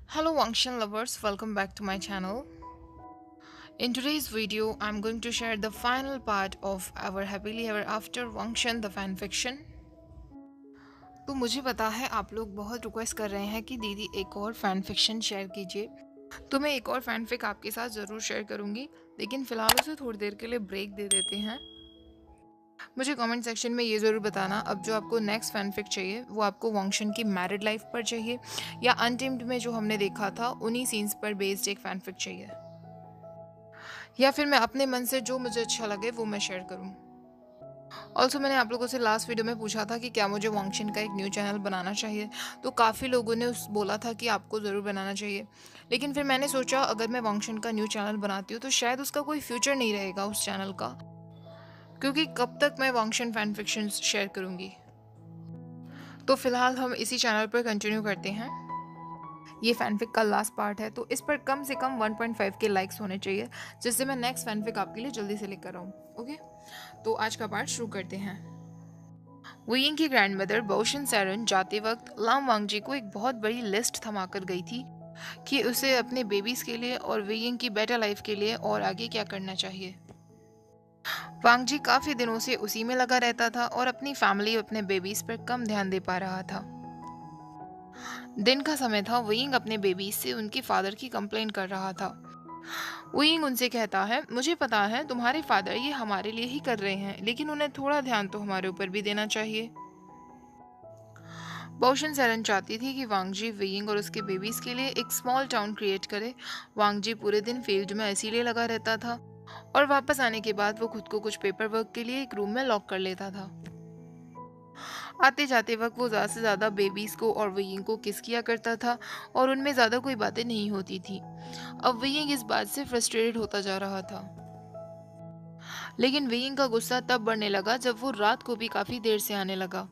Hello Wangshan lovers, welcome back to my channel. In today's video, I'm going to share the final part of our Happily Ever After Wangshan the fan fiction. तो मुझे पता है आप लोग बहुत request कर रहे हैं कि दीदी एक और फैन फिक्शन शेयर कीजिए। तो मैं एक और फैन फिक आपके साथ ज़रूर शेयर करूँगी, लेकिन फ़िलहाल उसे थोड़ी देर के लिए ब्रेक दे देते हैं। मुझे कमेंट सेक्शन में ये ज़रूर बताना अब जो आपको नेक्स्ट फैनफिक चाहिए वो आपको वांगशन की मैरिड लाइफ पर चाहिए या अनटेम्ड में जो हमने देखा था उन्हीं सीन्स पर बेस्ड एक फैनफिक चाहिए, या फिर मैं अपने मन से जो मुझे अच्छा लगे वो मैं शेयर करूँ। ऑल्सो मैंने आप लोगों से लास्ट वीडियो में पूछा था कि क्या मुझे वांगशन का एक न्यू चैनल बनाना चाहिए, तो काफ़ी लोगों ने उस बोला था कि आपको ज़रूर बनाना चाहिए। लेकिन फिर मैंने सोचा अगर मैं वांगशन का न्यू चैनल बनाती हूँ तो शायद उसका कोई फ्यूचर नहीं रहेगा उस चैनल का, क्योंकि कब तक मैं वांगशन फैन फिक्शन शेयर करूँगी। तो फिलहाल हम इसी चैनल पर कंटिन्यू करते हैं। ये फैनफिक का लास्ट पार्ट है, तो इस पर कम से कम 1.5 के लाइक्स होने चाहिए, जिससे मैं नेक्स्ट फैनफिक आपके लिए जल्दी से लेकर आऊँ। ओके, तो आज का पार्ट शुरू करते हैं। वुयिंग की ग्रैंडमदर बोशन सैरन जाते वक्त लाम वांगजी को एक बहुत बड़ी लिस्ट थमाकर गई थी कि उसे अपने बेबीज के लिए और वुयिंग की बेटर लाइफ के लिए और आगे क्या करना चाहिए। वांगजी काफी दिनों से उसी में लगा रहता था और अपनी फैमिली और अपने बेबीज पर कम ध्यान दे पा रहा था। दिन का समय था। वुयिंग अपने बेबीज से उनके फादर की कंप्लेंट कर रहा था। वुयिंग उनसे कहता है, मुझे पता है तुम्हारे फादर ये हमारे लिए ही कर रहे हैं, लेकिन उन्हें थोड़ा ध्यान तो हमारे ऊपर भी देना चाहिए। बोशन सेरन चाहती थी कि वांगजी वुयिंग और उसके बेबीज के लिए एक स्मॉल टाउन क्रिएट करे। वांगजी पूरे दिन फील्ड में इसीलिए लगा रहता था और वापस आने के बाद वो खुद को कुछ पेपर वर्क के लिए एक रूम में लॉक कर लेता था। आते जाते वक्त वो ज़्यादा से ज़्यादा बेबीज को और वुयिंग को किस किया करता था और उनमें ज़्यादा कोई बातें नहीं होती थी। अब वुयिंग इस बात से फ्रस्ट्रेटेड होता जा रहा था, लेकिन वुयिंग का गुस्सा तब बढ़ने लगा जब वो रात को भी काफी देर से आने लगा।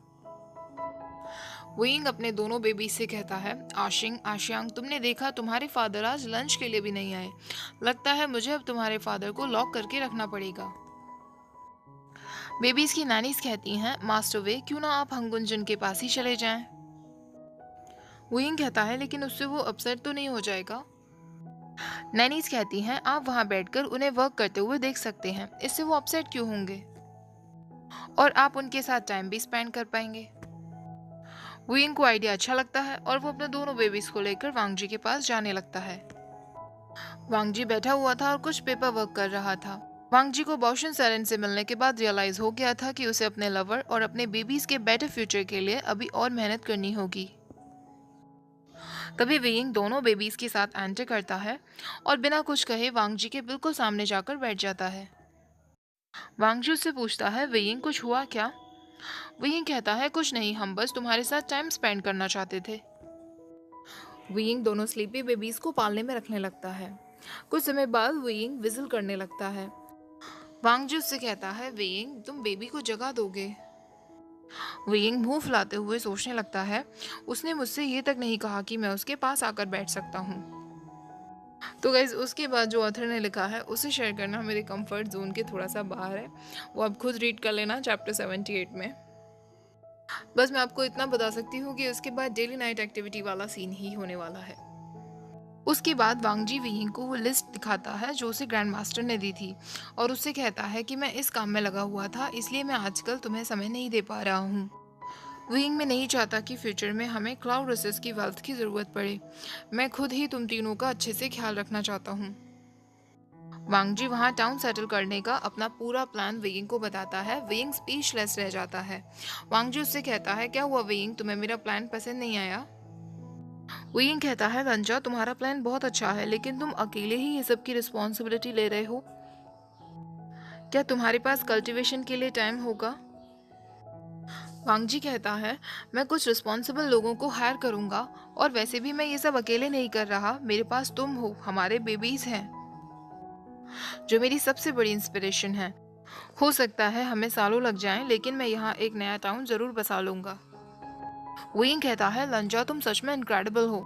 वुयिंग अपने दोनों बेबीज से कहता है, आशिंग आशियांग, तुमने देखा तुम्हारे फादर आज लंच के लिए भी नहीं आए। लगता है मुझे अब तुम्हारे फादर को लॉक करके रखना पड़ेगा। बेबीज की नानीज कहती हैं, मास्टर वे, क्यों ना आप हंगुंजन के पास ही चले जाएं। वुयिंग कहता है, लेकिन उससे वो अपसेट तो नहीं हो जाएगा। नैनीज कहती हैं, आप वहां बैठकर उन्हें वर्क करते हुए देख सकते हैं, इससे वो अपसेट क्यों होंगे और आप उनके साथ टाइम भी स्पेंड कर पाएंगे। वुयिंग को आइडिया अच्छा लगता है और वो अपने दोनों बेबीज को लेकर वांगजी के पास जाने लगता है। वांगजी बैठा हुआ था और कुछ पेपर वर्क कर रहा था। वांगजी को बोशन सेरेन से मिलने के बाद रियलाइज हो गया था कि उसे अपने लवर और अपने बेबीज के बेटर फ्यूचर के लिए अभी और मेहनत करनी होगी। तभी वेइंग दोनों बेबीज के साथ एंटर करता है और बिना कुछ कहे वांगजी के बिल्कुल सामने जाकर बैठ जाता है। वांगजी उससे पूछता है, वेइंग कुछ हुआ क्या? वेइंग कहता है, कुछ नहीं, हम बस तुम्हारे साथ टाइम स्पेंड करना चाहते थे। वेइंग दोनों स्लीपी बेबीज को पालने में रखने लगता है। कुछ समय बाद वेइंग विजिल करने लगता है। वांगजी उससे कहता है, वेइंग तुम बेबी को जगा दोगे? वेइंग मुंह फुलाते हुए सोचने लगता है, उसने मुझसे ये तक नहीं कहा कि मैं उसके पास आकर बैठ सकता हूँ। तो गाइज उसके बाद जो ऑथर ने लिखा है उसे शेयर करना मेरे कंफर्ट जोन के थोड़ा सा बाहर है, वो आप खुद रीड कर लेना चैप्टर 78 में। बस मैं आपको इतना बता सकती हूँ कि उसके बाद डेली नाइट एक्टिविटी वाला सीन ही होने वाला है। उसके बाद वांगजी विहिंग को वो लिस्ट दिखाता है जो उसे ग्रैंड मास्टर ने दी थी और उससे कहता है कि मैं इस काम में लगा हुआ था, इसलिए मैं आजकल तुम्हें समय नहीं दे पा रहा हूँ। विंग में नहीं चाहता कि फ्यूचर में हमें क्लाउड रिसर्च की वेल्थ की ज़रूरत पड़े। मैं खुद ही तुम तीनों का अच्छे से ख्याल रखना चाहता हूँ। वांगजी वहाँ टाउन सेटल करने का अपना पूरा प्लान वेइंग को बताता है। वेइंग स्पीचलेस रह जाता है। वांगजी उससे कहता है, क्या हुआ वेइंग, तुम्हें मेरा प्लान पसंद नहीं आया? वेइंग कहता है, लंजा तुम्हारा प्लान बहुत अच्छा है, लेकिन तुम अकेले ही ये सब की रिस्पॉन्सिबिलिटी ले रहे हो। क्या तुम्हारे पास कल्टीवेशन के लिए टाइम होगा? वांगजी कहता है, मैं कुछ रिस्पॉन्सिबल लोगों को हायर करूंगा और वैसे भी मैं ये सब अकेले नहीं कर रहा, मेरे पास तुम हो, हमारे बेबीज हैं जो मेरी सबसे बड़ी इंस्पिरेशन है। हो सकता है हमें सालों लग जाएं, लेकिन मैं यहाँ एक नया टाउन जरूर बसा लूंगा। वेइंग कहता है, लंजा तुम सच में इनक्रेडिबल हो,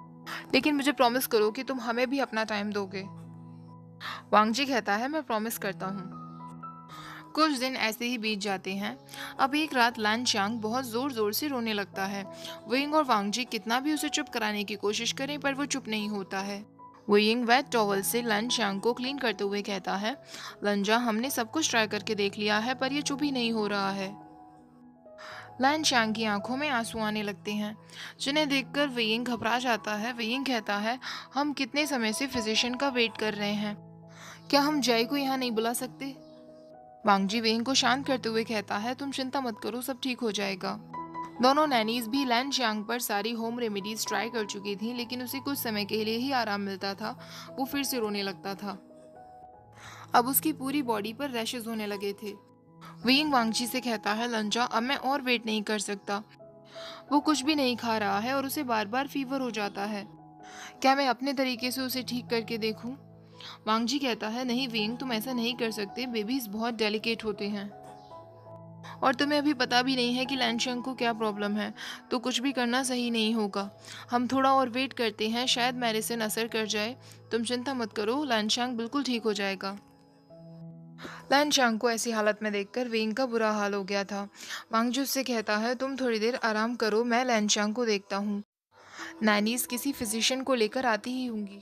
लेकिन मुझे प्रॉमिस करो कि तुम हमें भी अपना टाइम दोगे। वांगजी कहता है, मैं प्रॉमिस करता हूँ। कुछ दिन ऐसे ही बीत जाते हैं। अब एक रात लान चांग बहुत जोर जोर से रोने लगता है। विंग और वांगजी कितना भी उसे चुप कराने की कोशिश करें पर वो चुप नहीं होता है। विंग वेट टॉवल से लन चांग को क्लीन करते हुए कहता है, लंजा, हमने सब कुछ ट्राई करके देख लिया है पर ये चुप ही नहीं हो रहा है। लन चांग की आंखों में आंसू आने लगते हैं, जिन्हें देखकर वेइंग घबरा जाता है। वेइंग कहता है, हम कितने समय से फिजिशियन का वेट कर रहे हैं, क्या हम जय को यहाँ नहीं बुला सकते? वांगजी वेइंग को शांत करते हुए कहता है, तुम चिंता मत करो, सब ठीक हो जाएगा। दोनों नैनीज भी लैन चांग पर सारी होम रेमेडीज ट्राई कर चुकी थी, लेकिन उसे कुछ समय के लिए ही आराम मिलता था। वो फिर से रोने लगता था। अब उसकी पूरी बॉडी पर रैशेज होने लगे थे। वेइंग वांगजी से कहता है, लंजा, अब मैं और वेट नहीं कर सकता। वो कुछ भी नहीं खा रहा है और उसे बार बार फीवर हो जाता है। क्या मैं अपने तरीके से उसे ठीक करके देखूं? वांगजी कहता है, नहीं वेइंग, तुम ऐसा नहीं कर सकते। बेबीज बहुत डेलिकेट होते हैं और तुम्हें अभी पता भी नहीं है कि लैनशंग को क्या प्रॉब्लम है, तो कुछ भी करना सही नहीं होगा। हम थोड़ा और वेट करते हैं, शायद मेडिसिन असर कर जाए। तुम चिंता मत करो, लैनशंग बिल्कुल ठीक हो जाएगा। लैनशंग को ऐसी हालत में देखकर वेंग का बुरा हाल हो गया था। वांगजू से कहता है, तुम थोड़ी देर आराम करो, मैं लैनशंग को देखता हूँ। नैनीज किसी फिजिशियन को लेकर आती ही होंगी।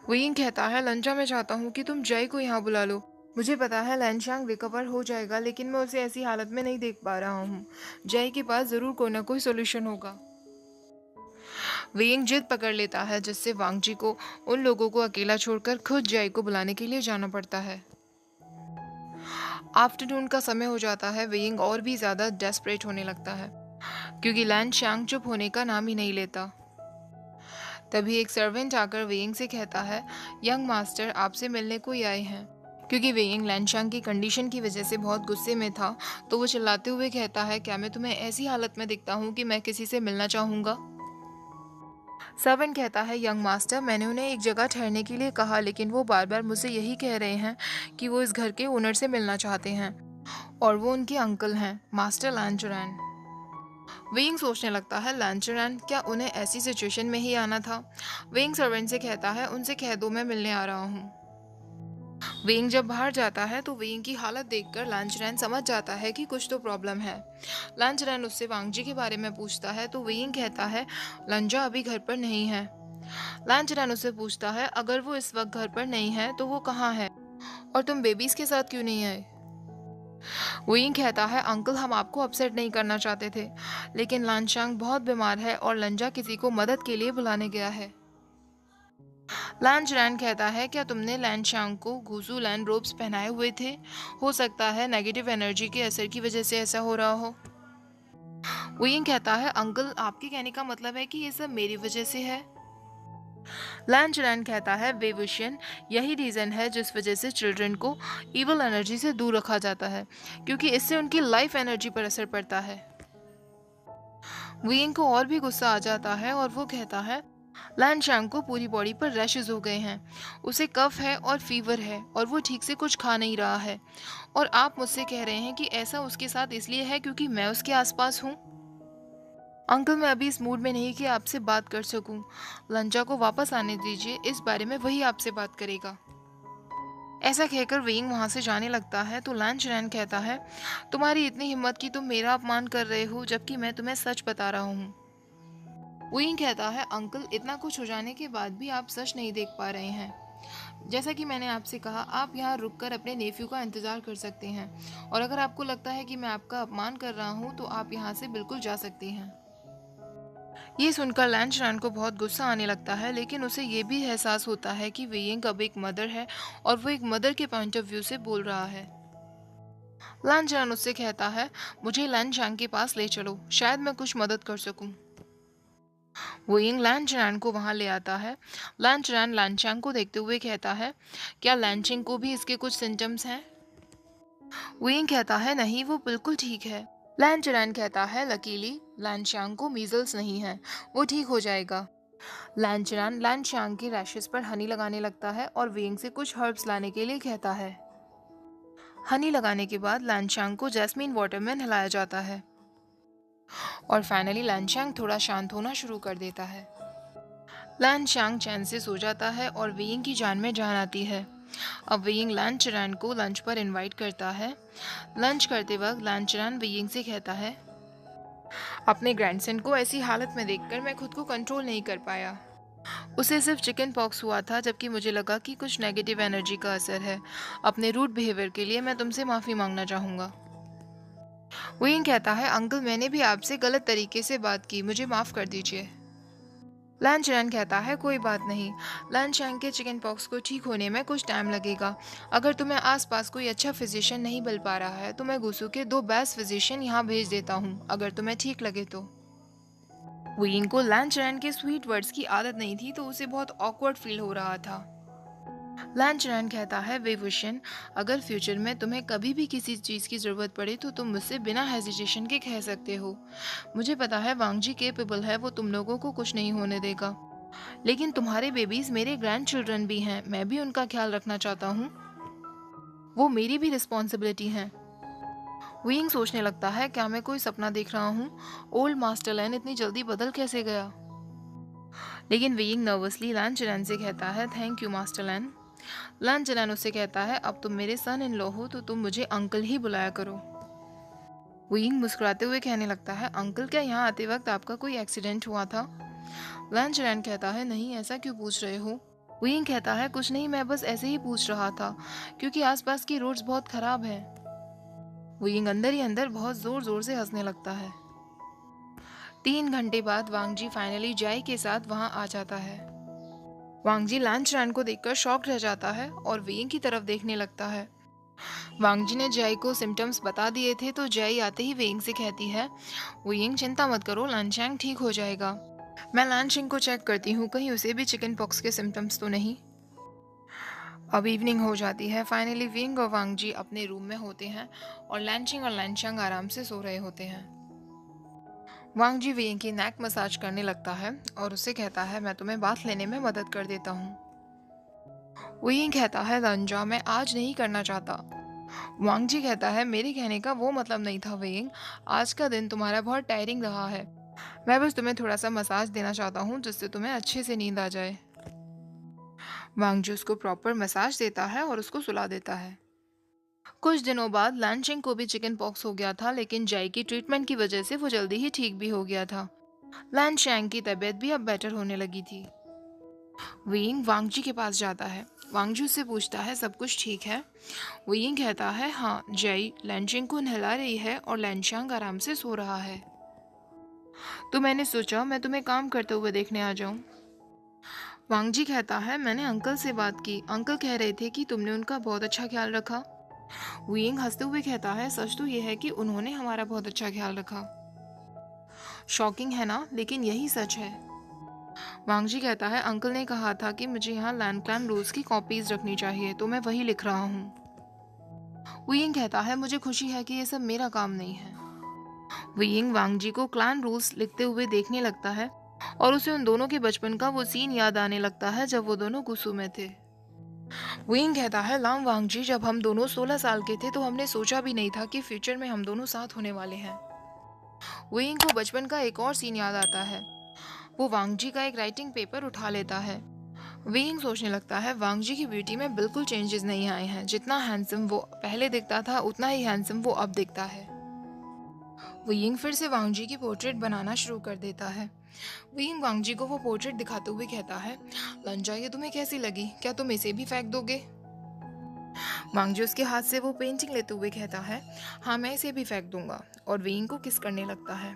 वेइंग कहता है, लंजा, मैं चाहता हूँ कि तुम जय को यहाँ बुला लो। मुझे पता है लैनशांग रिकवर हो जाएगा, लेकिन मैं उसे ऐसी हालत में नहीं देख पा रहा हूँ। जय के पास जरूर कोई ना कोई सोल्यूशन होगा। वेइंग जिद पकड़ लेता है, जिससे वांगजी को उन लोगों को अकेला छोड़कर खुद जय को बुलाने के लिए जाना पड़ता है। आफ्टरनून का समय हो जाता है। वेइंग और भी ज्यादा डेस्परेट होने लगता है, क्योंकि लैनशांग चुप होने का नाम ही नहीं लेता। तभी एक सर्वेंट आकर वेइंग से कहता है, यंग मास्टर आपसे मिलने कोई आए हैं। क्योंकि वेइंग लैनशांग की कंडीशन की वजह से बहुत गुस्से में था, तो वो चिल्लाते हुए कहता है, क्या मैं तुम्हें ऐसी हालत में दिखता हूँ कि मैं किसी से मिलना चाहूँगा? सर्वेंट कहता है, यंग मास्टर, मैंने उन्हें एक जगह ठहरने के लिए कहा, लेकिन वो बार बार मुझसे यही कह रहे हैं कि वो इस घर के ओनर से मिलना चाहते हैं और वो उनके अंकल हैं, मास्टर लैंचरैन। वेइंग सोचने लगता है, लैंचरैन, क्या उन्हें ऐसी सिचुएशन में ही आना था? वेइंग सर्वेंट से कहता है, उनसे कह दो मैं मिलने आ रहा हूँ। वेइंग जब बाहर जाता है तो वेइंग की हालत देखकर लांचरैन समझ जाता है कि कुछ तो प्रॉब्लम है। लांचरैन उससे वांगजी के बारे में पूछता है तो वेइंग कहता है, लंजा अभी घर पर नहीं है। लांचरैन उससे पूछता है, अगर वो इस वक्त घर पर नहीं है तो वो कहाँ है और तुम बेबीज के साथ क्यों नहीं आए? वेइंग कहता है, अंकल, हम आपको अपसेट नहीं करना चाहते थे, लेकिन लांचांग बहुत बीमार है और लंजा किसी को मदद के लिए बुलाने गया है। लैंचरैन कहता है, क्या तुमने लैनशांग को घुसू लैंड रोब्स पहनाए हुए थे? हो सकता है नेगेटिव एनर्जी के असर की वजह से ऐसा हो रहा हो। वेइंग कहता है, अंकल, आपके कहने का मतलब है कि ये सब मेरी वजह से है? लैंचरैन कहता है, वेवुशियन, यही रीजन है जिस वजह से चिल्ड्रन को इवल एनर्जी से दूर रखा जाता है, क्योंकि इससे उनकी लाइफ एनर्जी पर असर पड़ता है। वेइंग को और भी गुस्सा आ जाता है और वो कहता है, लैनशांग को पूरी बॉडी पर रैशेज हो गए हैं, उसे कफ है और फीवर है और वो ठीक से कुछ खा नहीं रहा है, और आप मुझसे कह रहे हैं कि ऐसा उसके साथ इसलिए है क्योंकि मैं उसके आसपास हूँ? अंकल, मैं अभी इस मूड में नहीं कि आपसे बात कर सकूं। लंजा को वापस आने दीजिए, इस बारे में वही आपसे बात करेगा। ऐसा कहकर वेइंग वहां से जाने लगता है तो लैंचरैन कहता है, तुम्हारी इतनी हिम्मत कि तुम मेरा अपमान कर रहे हो जबकि मैं तुम्हें सच बता रहा हूँ। वेइंग कहता है, अंकल, इतना कुछ हो जाने के बाद भी आप सच नहीं देख पा रहे हैं। जैसा कि मैंने आपसे कहा, आप यहाँ रुककर अपने नेफ्यू का इंतजार कर सकते हैं, और अगर आपको लगता है कि मैं आपका अपमान कर रहा हूँ तो आप यहाँ से बिल्कुल जा सकते हैं। ये सुनकर लैंचरैन को बहुत गुस्सा आने लगता है, लेकिन उसे ये भी एहसास होता है कि वेइंग अब एक मदर है और वो एक मदर के पॉइंट ऑफ व्यू से बोल रहा है। लैंचरैन उससे कहता है, मुझे लैंचांग के पास ले चलो, शायद मैं कुछ मदद कर सकूं। वेइंग लैंचरैन को वहां ले आता है। लैंचरैन लैंचांग को देखते हुए कहता है, क्या लैंचिंग को भी इसके कुछ सिम्टम्स हैं? वेइंग कहता है, नहीं, वो बिल्कुल ठीक है। लैंचरैन कहता है, लकीली लैंचांग को मीजल्स नहीं है, वो ठीक हो जाएगा। लैंचरैन लैंचांग की रैशेस पर हनी लगाने लगता है और वेइंग से कुछ हर्ब्स लाने के लिए कहता है। हनी लगाने के बाद लैंचांग को जैस्मीन वाटर में नहलाया जाता है और फाइनली लैंचांग थोड़ा शांत होना शुरू कर देता है। लैंचांग चैन से सो जाता है और वेइंग की जान में जान आती है। अब वेइंग लैन चैन को लंच पर इनवाइट करता है। लंच करते वक्त लैन चैन वेइंग से कहता है, अपने ग्रैंडसन को ऐसी हालत में देखकर मैं खुद को कंट्रोल नहीं कर पाया। उसे सिर्फ चिकन पॉक्स हुआ था, जबकि मुझे लगा कि कुछ नेगेटिव एनर्जी का असर है। अपने रूड बिहेवियर के लिए मैं तुमसे माफ़ी मांगना चाहूँगा। वेइंग कहता है, अंकल मैंने भी आपसे गलत तरीके से बात की, मुझे माफ़ कर दीजिए। लैन चैन कहता है, कोई बात नहीं। लैन चैन के चिकन पॉक्स को ठीक होने में कुछ टाइम लगेगा। अगर तुम्हें आसपास कोई अच्छा फिजिशियन नहीं मिल पा रहा है तो मैं गुसू के 2 बेस्ट फिजिशियन यहाँ भेज देता हूँ, अगर तुम्हें ठीक लगे तो। वियिंग को लैन चैन के स्वीट वर्ड्स की आदत नहीं थी, तो उसे बहुत ऑकवर्ड फील हो रहा था। लैन चैन कहता है, वेवुशन, अगर फ्यूचर में तुम्हें कभी भी किसी चीज़ की ज़रूरत पड़े तो तुम मुझसे बिना हेजिटेशन के कह सकते हो। मुझे पता है वांगजी केपेबल है, वो तुम लोगों को कुछ नहीं होने देगा। लेकिन तुम्हारे बेबीज मेरे ग्रैंड चिल्ड्रन भी हैं, मैं भी उनका ख्याल रखना चाहता हूँ। वो मेरी भी रिस्पॉन्सिबिलिटी हैं। विंग सोचने लगता है, क्या मैं कोई सपना देख रहा हूँ? ओल्ड मास्टर लैन इतनी जल्दी बदल कैसे गया? लेकिन विंग नर्वसली लैन चैन से कहता है, थैंक यू मास्टर लैन। लैन चैन उससे कहता है, अब तुम मेरे सन इन लॉ हो तो तुम मुझे अंकल ही बुलाया करो। विंग मुस्कुराते हुए कहने लगता है, अंकल क्या यहाँ आते वक्त आपका कोई एक्सीडेंट हुआ था? लैन चैन कहता है, नहीं, ऐसा क्यों पूछ रहे हो? विंग कहता है, कुछ नहीं, मैं बस ऐसे ही पूछ रहा था क्योंकि आसपास की रोड्स बहुत खराब है। विंग अंदर ही अंदर बहुत जोर जोर से हंसने लगता है। 3 घंटे बाद वांगजी फाइनली जाई के साथ वहां आ जाता है। वांगजी लैन चैन को देखकर शॉक रह जाता है और विंग की तरफ देखने लगता है। वांगजी ने जाई को सिम्टम्स बता दिए थे, तो जाई आते ही विंग से कहती है, विंग चिंता मत करो, लैनचैंग ठीक हो जाएगा। मैं लैनशिंग को चेक करती हूँ, कहीं उसे भी चिकन पॉक्स के सिम्टम्स तो नहीं। अब इवनिंग हो जाती है। फाइनली विंग और वांगजी अपने रूम में होते हैं और लैनशिंग और लैनचैंग आराम से सो रहे होते हैं। वांगजी विंग की नेक मसाज करने लगता है और उसे कहता है, मैं तुम्हें बाथ लेने में मदद कर देता हूँ। विंग कहता है, लंजा, मैं आज नहीं करना चाहता। वांगजी कहता है, मेरे कहने का वो मतलब नहीं था विंग, आज का दिन तुम्हारा बहुत टायरिंग रहा है। मैं बस तुम्हें थोड़ा सा मसाज देना चाहता हूँ जिससे तुम्हें अच्छे से नींद आ जाए। वांगजी उसको प्रॉपर मसाज देता है और उसको सुला देता है। कुछ दिनों बाद लैनशिंग को भी चिकन पॉक्स हो गया था, लेकिन जाई की ट्रीटमेंट की वजह से वो जल्दी ही ठीक भी हो गया था। लैनशैंग की तबीयत भी अब बेटर होने लगी थी। विंग वांगजी के पास जाता है। वांगजी उससे पूछता है, सब कुछ ठीक है? विंग कहता है, हाँ, जाई लैनशिंग को नहला रही है और लैनशांग आराम से सो रहा है। तो मैंने सोचा मैं तुम्हें काम करते हुए देखने आ जाऊं। वांगजी कहता है, मैंने अंकल से बात की, अंकल कह रहे थे कि तुमने उनका बहुत अच्छा ख्याल रखा। विंग हंसते हुए कहता है, सच तो यह है कि उन्होंने हमारा बहुत अच्छा ख्याल रखा। शॉकिंग है ना, लेकिन यही सच है। वांगजी कहता है, अंकल ने कहा था कि मुझे यहाँ लैंड क्लैन रूल्स की कॉपीज रखनी चाहिए, तो मैं वही लिख रहा हूँ। विंग कहता है, मुझे खुशी है कि ये सब मेरा काम नहीं है। विंग वांगजी को क्लैन रूल्स लिखते हुए देखने लगता है और उसे उन दोनों के बचपन का वो सीन याद आने लगता है जब वो दोनों गुस्सू में थे। विंग कहता है, लाम वांगजी, जब हम दोनों 16 साल के थे तो हमने सोचा भी नहीं था कि फ्यूचर में हम दोनों साथ होने वाले हैं। विंग को बचपन का एक और सीन याद आता है। वो वांगजी का एक राइटिंग पेपर उठा लेता है। विंग सोचने लगता है, वांगजी की ब्यूटी में बिल्कुल चेंजेस नहीं आए हैं। जितना हैंडसम वो पहले दिखता था उतना ही हैंडसम वो अब दिखता है। विंग फिर से वांगजी की पोर्ट्रेट बनाना शुरू कर देता है। विंग वांगजी को वो पोर्ट्रेट दिखाते हुए कहता है, लंजा, ये तुम्हें कैसी लगी? क्या तुम इसे भी फेंक दोगे? वांगजी उसके हाथ से वो पेंटिंग लेते हुए कहता है, हाँ, मैं इसे भी फेंक दूंगा, और विंग को किस करने लगता है।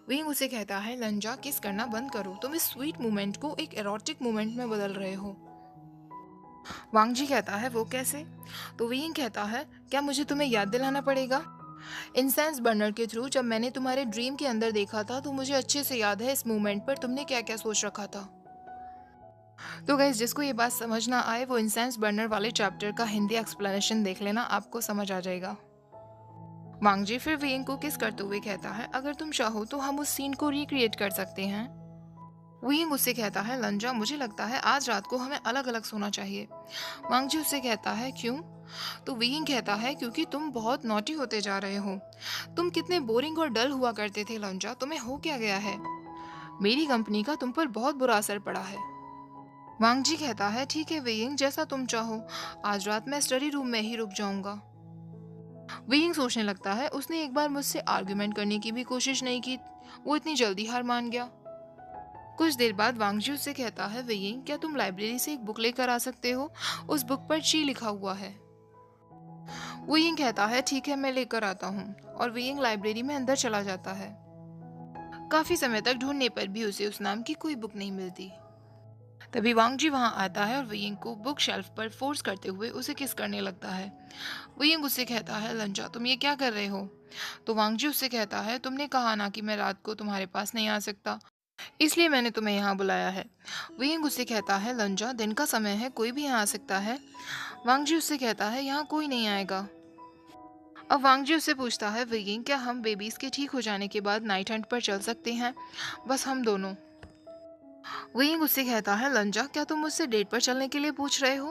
विंग उसे कहता है, लंजा, किस करना बंद करो, तुम इस स्वीट मोमेंट को एक एरोटिक मोमेंट में बदल रहे हो। वांगजी कहता है, वो कैसे? तो विंग कहता है, क्या मुझे तुम्हें याद दिलाना पड़ेगा? इंसेंस बर्नर के थ्रू जब मैंने तुम्हारे ड्रीम के अंदर देखा था तो मुझे अच्छे से याद है इस मोमेंट पर तुमने क्या क्या सोच रखा था। तो गाइस, जिसको ये बात समझ ना आए वो इंसेंस बर्नर वाले चैप्टर का हिंदी एक्सप्लेनेशन देख लेना, आपको समझ आ जाएगा। वांगजी फिर विंग को किस करते हुए कहता है, अगर तुम चाहो तो हम उस सीन को रिक्रिएट कर सकते हैं। विंग उससे कहता है, लंजा, मुझे लगता है आज रात को हमें अलग अलग सोना चाहिए। वांगजी उससे कहता है, क्यों? तो विंग कहता है, क्योंकि तुम बहुत नॉटी होते जा रहे हो। तुम कितने बोरिंग और डल हुआ करते थे लंजा, तुम्हें हो क्या गया है? मेरी कंपनी का तुम पर बहुत बुरा असर पड़ा है। वांग जी कहता है ठीक है वेइंग, जैसा तुम चाहो, आज रात मैं स्टडी रूम में ही रुक जाऊंगा। वेइंग सोचने लगता है उसने एक बार मुझसे आर्ग्यूमेंट करने की भी कोशिश नहीं की, वो इतनी जल्दी हार मान गया। कुछ देर बाद वांगजी उससे कहता है वेइंग, क्या तुम लाइब्रेरी से एक बुक लेकर आ सकते हो, उस बुक पर ची लिखा हुआ है। वेइंग कहता है ठीक है मैं लेकर आता हूँ, और वेइंग लाइब्रेरी में अंदर चला जाता है। काफी समय तक ढूंढने पर भी उसे उस नाम की कोई बुक नहीं मिलती। तभी वांगजी वहां आता है और वेइंग को बुक शेल्फ पर फोर्स करते हुए उसे किस करने लगता है। वेइंग उससे कहता है लंजा तुम ये क्या कर रहे हो। तो वांगजी उससे कहता है तुमने कहा ना कि मैं रात को तुम्हारे पास नहीं आ सकता, इसलिए मैंने तुम्हें यहाँ बुलाया है। वेइंग उससे कहता है लंजा दिन का समय है, कोई भी यहाँ आ सकता है। वांगजी उससे कहता है यहाँ कोई नहीं आएगा। अब वांगजी उससे पूछता है वेइंग, क्या हम बेबीज के ठीक हो जाने के बाद नाइट हंट पर चल सकते हैं, बस हम दोनों। वेइंग उससे कहता है लंजा क्या तुम मुझसे डेट पर चलने के लिए पूछ रहे हो।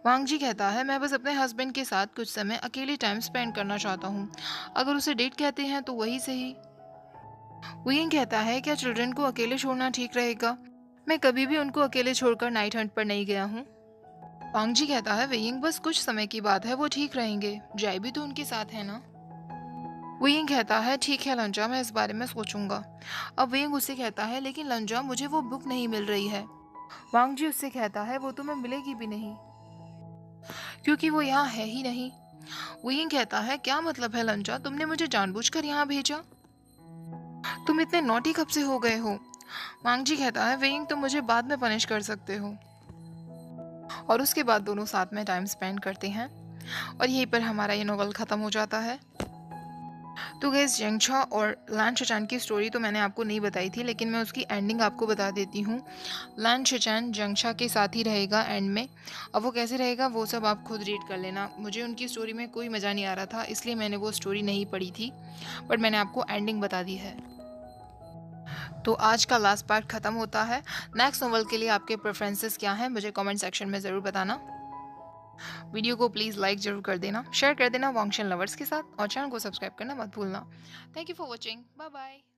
वांगजी कहता है मैं बस अपने हस्बैंड के साथ कुछ समय अकेले टाइम स्पेंड करना चाहता हूँ, अगर उसे डेट कहते हैं तो वही सही। वेइंग कहता है क्या चिल्ड्रन को अकेले छोड़ना ठीक रहेगा, मैं कभी भी उनको अकेले छोड़कर नाइट हंट पर नहीं गया हूँ। वांगजी कहता है वेइंग बस कुछ समय की बात है, वो ठीक रहेंगे, जय भी तो उनके साथ है ना। वेइंग कहता है ठीक है लंजा, मैं इस बारे में सोचूंगा। अब वेइंग उससे कहता है लेकिन लंजा मुझे वो बुक नहीं मिल रही है। वांगजी उससे कहता है वो तुम्हें मिलेगी भी नहीं, क्योंकि वो यहाँ है ही नहीं। वेइंग कहता है क्या मतलब है लंजा, तुमने मुझे जानबूझकर यहाँ भेजा, तुम इतने नॉटी कब से हो गए हो। वांगजी कहता है वेइंग तुम मुझे बाद में पनिश कर सकते हो। और उसके बाद दोनों साथ में टाइम स्पेंड करते हैं, और यहीं पर हमारा ये नोवेल ख़त्म हो जाता है। तो गैस जंगछा और लैन शचान की स्टोरी तो मैंने आपको नहीं बताई थी, लेकिन मैं उसकी एंडिंग आपको बता देती हूँ। लैन शचान जंगछा के साथ ही रहेगा एंड में। अब वो कैसे रहेगा वो सब आप खुद रीड कर लेना, मुझे उनकी स्टोरी में कोई मज़ा नहीं आ रहा था, इसलिए मैंने वो स्टोरी नहीं पढ़ी थी, बट मैंने आपको एंडिंग बता दी है। तो आज का लास्ट पार्ट ख़त्म होता है। नेक्स्ट नोवेल के लिए आपके प्रेफरेंसेस क्या हैं मुझे कमेंट सेक्शन में ज़रूर बताना। वीडियो को प्लीज़ लाइक ज़रूर कर देना, शेयर कर देना वांगशन लवर्स के साथ, और चैनल को सब्सक्राइब करना मत भूलना। Thank you for watching, bye bye.